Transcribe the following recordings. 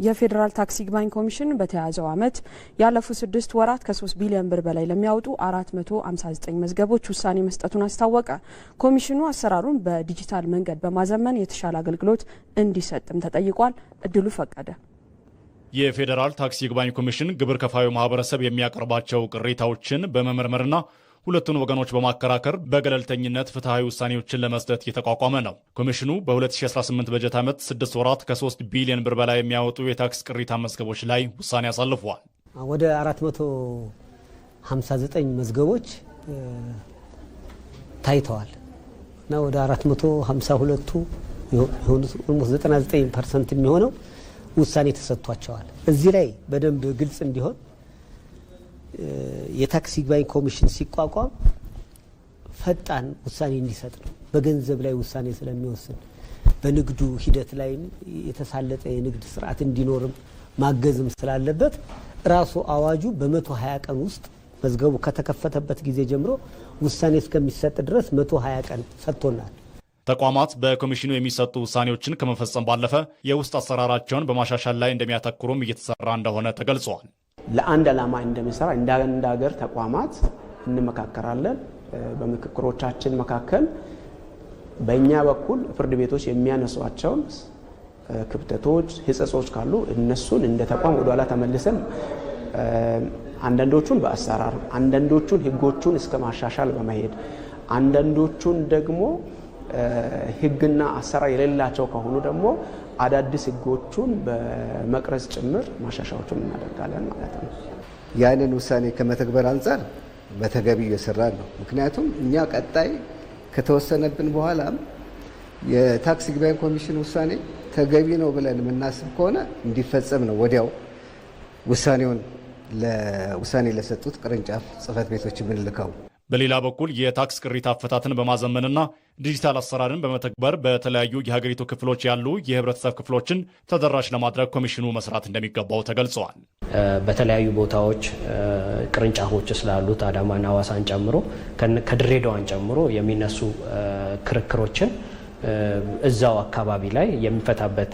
የፌዴራል ታክስ ይግባኝ ኮሚሽን በተያዘው ዓመት ያለፉት 6 ወራት ከ3 ቢሊዮን ብር በላይ ለሚያወጡ 459 መዝገቦች ውሳኔ መስጠቱን አስታወቀ። ኮሚሽኑ አሰራሩን በዲጂታል መንገድ በማዘመን የተሻለ አገልግሎት እንዲሰጥም ተጠይቋል። እድሉ ፈቀደ። የፌዴራል ታክስ ይግባኝ ኮሚሽን ግብር ከፋዩ ማህበረሰብ የሚያቀርባቸው ቅሬታዎችን በመመርመርና ሁለቱን ወገኖች በማከራከር በገለልተኝነት ፍትሐዊ ውሳኔዎችን ለመስጠት የተቋቋመ ነው። ኮሚሽኑ በ2018 በጀት ዓመት 6 ወራት ከ3 ቢሊዮን ብር በላይ የሚያወጡ የታክስ ቅሬታ መዝገቦች ላይ ውሳኔ አሳልፏል። ወደ 459 መዝገቦች ታይተዋል እና ወደ 452ቱ የሆኑት 99% የሚሆነው ውሳኔ ተሰጥቷቸዋል። እዚህ ላይ በደንብ ግልጽ እንዲሆን የታክስ ይግባኝ ኮሚሽን ሲቋቋም ፈጣን ውሳኔ እንዲሰጥ ነው። በገንዘብ ላይ ውሳኔ ስለሚወስን በንግዱ ሂደት ላይ የተሳለጠ የንግድ ስርዓት እንዲኖርም ማገዝም ስላለበት ራሱ አዋጁ በ120 ቀን ውስጥ መዝገቡ ከተከፈተበት ጊዜ ጀምሮ ውሳኔ እስከሚሰጥ ድረስ 120 ቀን ሰጥቶናል። ተቋማት በኮሚሽኑ የሚሰጡ ውሳኔዎችን ከመፈጸም ባለፈ የውስጥ አሰራራቸውን በማሻሻል ላይ እንደሚያተኩሩም እየተሰራ እንደሆነ ተገልጿል። ለአንድ ዓላማ እንደሚሰራ እንደ ሀገር ተቋማት እንመካከራለን። በምክክሮቻችን መካከል በእኛ በኩል ፍርድ ቤቶች የሚያነሷቸውን ክፍተቶች፣ ህጸጾች ካሉ እነሱን እንደ ተቋም ወደ ኋላ ተመልሰን አንዳንዶቹን በአሰራር አንዳንዶቹን ህጎቹን እስከ ማሻሻል በመሄድ አንዳንዶቹን ደግሞ ህግና አሰራር የሌላቸው ከሆኑ ደግሞ አዳዲስ ህጎቹን በመቅረጽ ጭምር ማሻሻያዎችን እናደርጋለን ማለት ነው። ያንን ውሳኔ ከመተግበር አንጻር በተገቢ እየሰራን ነው። ምክንያቱም እኛ ቀጣይ ከተወሰነብን በኋላም የታክስ ይግባኝ ኮሚሽን ውሳኔ ተገቢ ነው ብለን የምናስብ ከሆነ እንዲፈጸም ነው ወዲያው ውሳኔውን ለውሳኔ ለሰጡት ቅርንጫፍ ጽህፈት ቤቶች የምንልከው። በሌላ በኩል የታክስ ቅሬታ አፈታትን በማዘመንና ዲጂታል አሰራርን በመተግበር በተለያዩ የሀገሪቱ ክፍሎች ያሉ የህብረተሰብ ክፍሎችን ተደራሽ ለማድረግ ኮሚሽኑ መስራት እንደሚገባው ተገልጸዋል። በተለያዩ ቦታዎች ቅርንጫፎች ስላሉት አዳማና ሐዋሳን ጨምሮ ከድሬዳዋን ጨምሮ የሚነሱ ክርክሮችን እዛው አካባቢ ላይ የሚፈታበት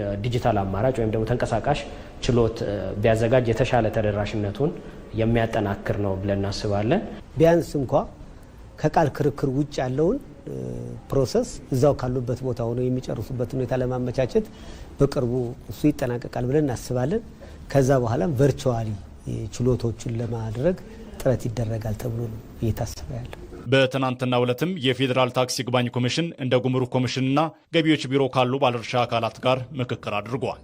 የዲጂታል አማራጭ ወይም ደግሞ ተንቀሳቃሽ ችሎት ቢያዘጋጅ የተሻለ ተደራሽነቱን የሚያጠናክር ነው ብለን እናስባለን። ቢያንስ እንኳ ከቃል ክርክር ውጭ ያለውን ፕሮሰስ እዛው ካሉበት ቦታ ሆነው የሚጨርሱበት ሁኔታ ለማመቻቸት በቅርቡ እሱ ይጠናቀቃል ብለን እናስባለን። ከዛ በኋላም ቨርቹዋሊ ችሎቶቹን ለማድረግ ጥረት ይደረጋል ተብሎ ነው እየታሰበ ያለው። በትናንትናው ዕለትም የፌዴራል ታክስ ይግባኝ ኮሚሽን እንደ ጉምሩክ ኮሚሽንና ገቢዎች ቢሮ ካሉ ባለድርሻ አካላት ጋር ምክክር አድርጓል።